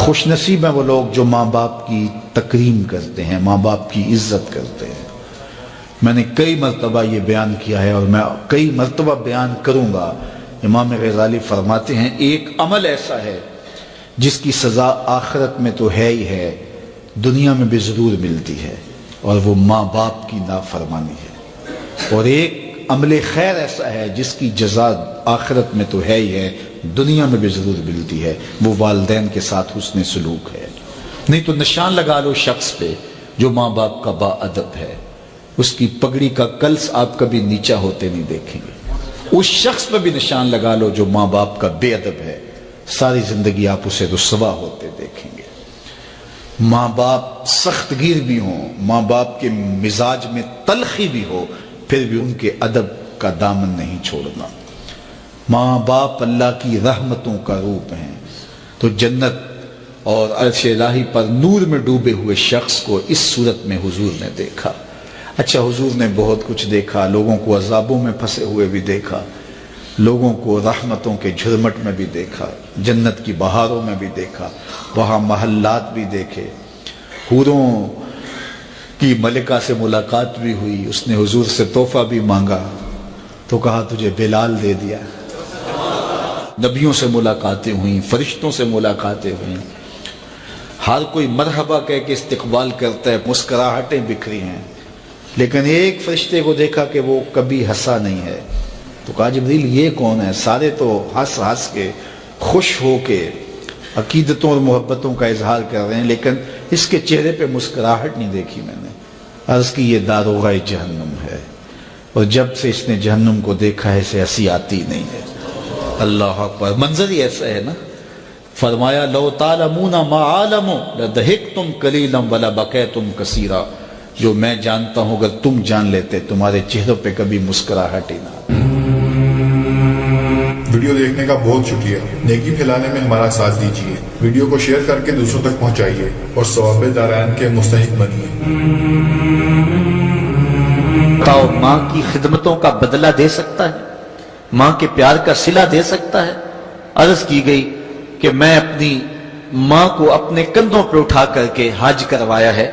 خوش نصیب ہیں وہ لوگ جو ماں باپ کی تکریم کرتے ہیں، ماں باپ کی عزت کرتے ہیں۔ میں نے کئی مرتبہ یہ بیان کیا ہے اور میں کئی مرتبہ بیان کروں گا۔ امام غزالی فرماتے ہیں ایک عمل ایسا ہے جس کی سزا آخرت میں تو ہے ہی ہے، دنیا میں بھی ضرور ملتی ہے، اور وہ ماں باپ کی نافرمانی ہے۔ اور ایک عمل خیر ایسا ہے جس کی جزا آخرت میں تو ہے ہی ہے، دنیا میں بھی ضرور ملتی ہے، وہ والدین کے ساتھ حسن سلوک ہے۔ نہیں تو نشان لگا لو شخص پہ جو ماں باپ کا با ادب ہے، اس کی پگڑی کا کلس آپ کبھی نیچا ہوتے نہیں دیکھیں گے۔ اس شخص پہ بھی نشان لگا لو جو ماں باپ کا بے ادب ہے، ساری زندگی آپ اسے رسوا ہوتے دیکھیں گے۔ ماں باپ سخت گیر بھی ہوں، ماں باپ کے مزاج میں تلخی بھی ہو، پھر بھی ان کے ادب کا دامن نہیں چھوڑنا۔ ماں باپ اللہ کی رحمتوں کا روپ ہیں، تو جنت اور عرش الہی پر نور میں ڈوبے ہوئے شخص کو اس صورت میں حضور نے دیکھا۔ اچھا، حضور نے بہت کچھ دیکھا، لوگوں کو عذابوں میں پھنسے ہوئے بھی دیکھا، لوگوں کو رحمتوں کے جھرمٹ میں بھی دیکھا، جنت کی بہاروں میں بھی دیکھا، وہاں محلات بھی دیکھے، حوروں کی ملکہ سے ملاقات بھی ہوئی۔ اس نے حضور سے تحفہ بھی مانگا تو کہا تجھے بلال دے دیا۔ نبیوں سے ملاقاتیں ہوئیں، فرشتوں سے ملاقاتیں ہوئیں، ہر کوئی مرحبا کہہ کے استقبال کرتا ہے، مسکراہٹیں بکھری ہیں، لیکن ایک فرشتے کو دیکھا کہ وہ کبھی ہنسا نہیں ہے۔ تو کہا جبریل یہ کون ہے؟ سارے تو ہنس ہنس کے خوش ہو کے عقیدتوں اور محبتوں کا اظہار کر رہے ہیں، لیکن اس کے چہرے پہ مسکراہٹ نہیں دیکھی میں نے۔ عرض کی یہ داروغہ جہنم ہے، اور جب سے اس نے جہنم کو دیکھا ہے اسے ہنسی آتی نہیں ہے۔ اللہ اکبر، منظر ہی ایسا ہے نا۔ فرمایا لو تعلمون ما عالم لضحکتم قلیلا ولبکیتم کثیرا، جو میں جانتا ہوں اگر تم جان لیتے تمہارے چہروں پہ کبھی مسکراہٹ ہی نہ۔ ویڈیو دیکھنے کا بہت شکریہ، نیکی پھیلانے میں ہمارا ساتھ دیجیے، ویڈیو کو شیئر کر کے دوسروں تک پہنچائیے اور ثواب دارین کے مستحق بنیے۔ بتاؤ، ماں کی خدمتوں کا بدلہ دے سکتا ہے؟ ماں کے پیار کا صلہ دے سکتا ہے؟ عرض کی گئی کہ میں اپنی ماں کو اپنے کندھوں پر اٹھا کر کے حج کروایا ہے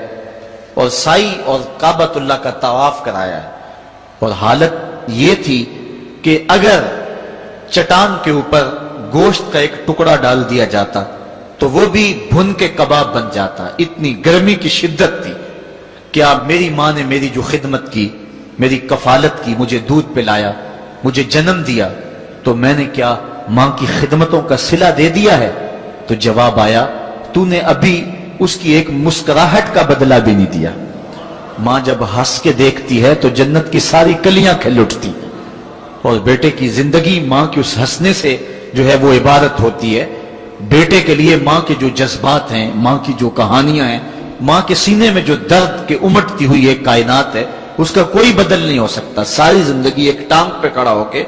اور سائی اور کعبۃ اللہ کا طواف کرایا ہے، اور حالت یہ تھی کہ اگر چٹان کے اوپر گوشت کا ایک ٹکڑا ڈال دیا جاتا تو وہ بھی بھن کے کباب بن جاتا، اتنی گرمی کی شدت تھی۔ کیا میری ماں نے میری جو خدمت کی، میری کفالت کی، مجھے دودھ پلایا، مجھے جنم دیا، تو میں نے کیا ماں کی خدمتوں کا صلہ دے دیا ہے؟ تو جواب آیا تو نے ابھی اس کی ایک مسکراہٹ کا بدلہ بھی نہیں دیا۔ ماں جب ہنس کے دیکھتی ہے تو جنت کی ساری کلیاں کھل اٹھتی، اور بیٹے کی زندگی ماں کے اس ہنسنے سے جو ہے وہ عبارت ہوتی ہے۔ بیٹے کے لیے ماں کے جو جذبات ہیں، ماں کی جو کہانیاں ہیں، ماں کے سینے میں جو درد کے امٹتی ہوئی ایک کائنات ہے، اس کا کوئی بدل نہیں ہو سکتا۔ ساری زندگی ایک ٹانگ پہ کھڑا ہو کے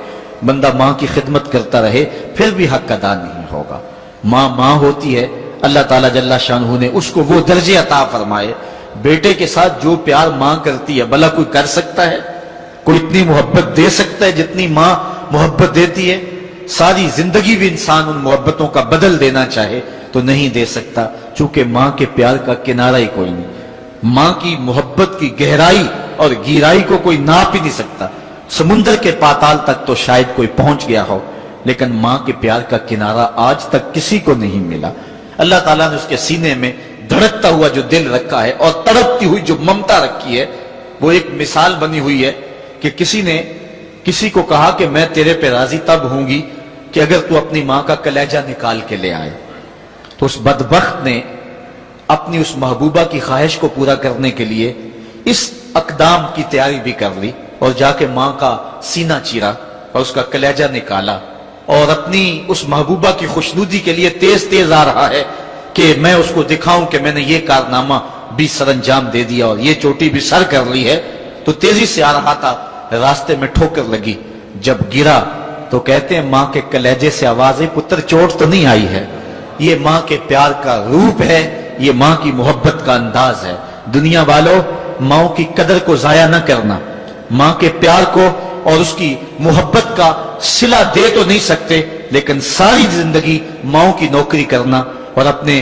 بندہ ماں کی خدمت کرتا رہے پھر بھی حق ادا نہیں ہوگا۔ ماں ماں ہوتی ہے، اللہ تعالیٰ جل شانہ نے اس کو وہ درجے عطا فرمائے۔ بیٹے کے ساتھ جو پیار ماں کرتی ہے بھلا کوئی کر سکتا ہے؟ کوئی اتنی محبت دے سکتا ہے جتنی ماں محبت دیتی ہے؟ ساری زندگی بھی انسان ان محبتوں کا بدل دینا چاہے تو نہیں دے سکتا، چونکہ ماں کے پیار کا کنارہ ہی کوئی نہیں۔ ماں کی محبت کی گہرائی اور گہرائی کو کوئی ناپ ہی نہیں سکتا۔ سمندر کے پاتال تک تو شاید کوئی پہنچ گیا ہو، لیکن ماں کے پیار کا کنارہ آج تک کسی کو نہیں ملا۔ اللہ تعالیٰ نے اس کے سینے میں دھڑکتا ہوا جو دل رکھا ہے اور تڑپتی ہوئی جو ممتا رکھی ہے، وہ ایک مثال بنی ہوئی ہے کہ کسی نے کسی کو کہا کہ میں تیرے پہ راضی تب ہوں گی کہ اگر تو اپنی ماں کا کلیجہ نکال کے لے آئے۔ تو اس بدبخت نے اپنی اس محبوبہ کی خواہش کو پورا کرنے کے لیے اس اقدام کی تیاری بھی کر لی، اور جا کے ماں کا سینہ چیرا اور اس کا کلیجہ نکالا، اور اپنی اس محبوبہ کی خوشنودی کے لیے تیز تیز آ رہا ہے کہ میں اس کو دکھاؤں کہ میں نے یہ کارنامہ بھی سر انجام دے دیا اور یہ چوٹی بھی سر کر لی ہے۔ تو تیزی سے آ رہا تھا، راستے میں ٹھوکر لگی، جب گرا تو کہتے ہیں ماں کے کلیجے سے آواز آئی پتر چوٹ تو نہیں آئی ہے؟ یہ ماں کے پیار کا روپ ہے، یہ ماں کی محبت کا انداز ہے۔ دنیا والوں، ماں کی قدر کو ضائع نہ کرنا، ماں کے پیار کو اور اس کی محبت کا صلہ دے تو نہیں سکتے، لیکن ساری زندگی ماں کی نوکری کرنا اور اپنے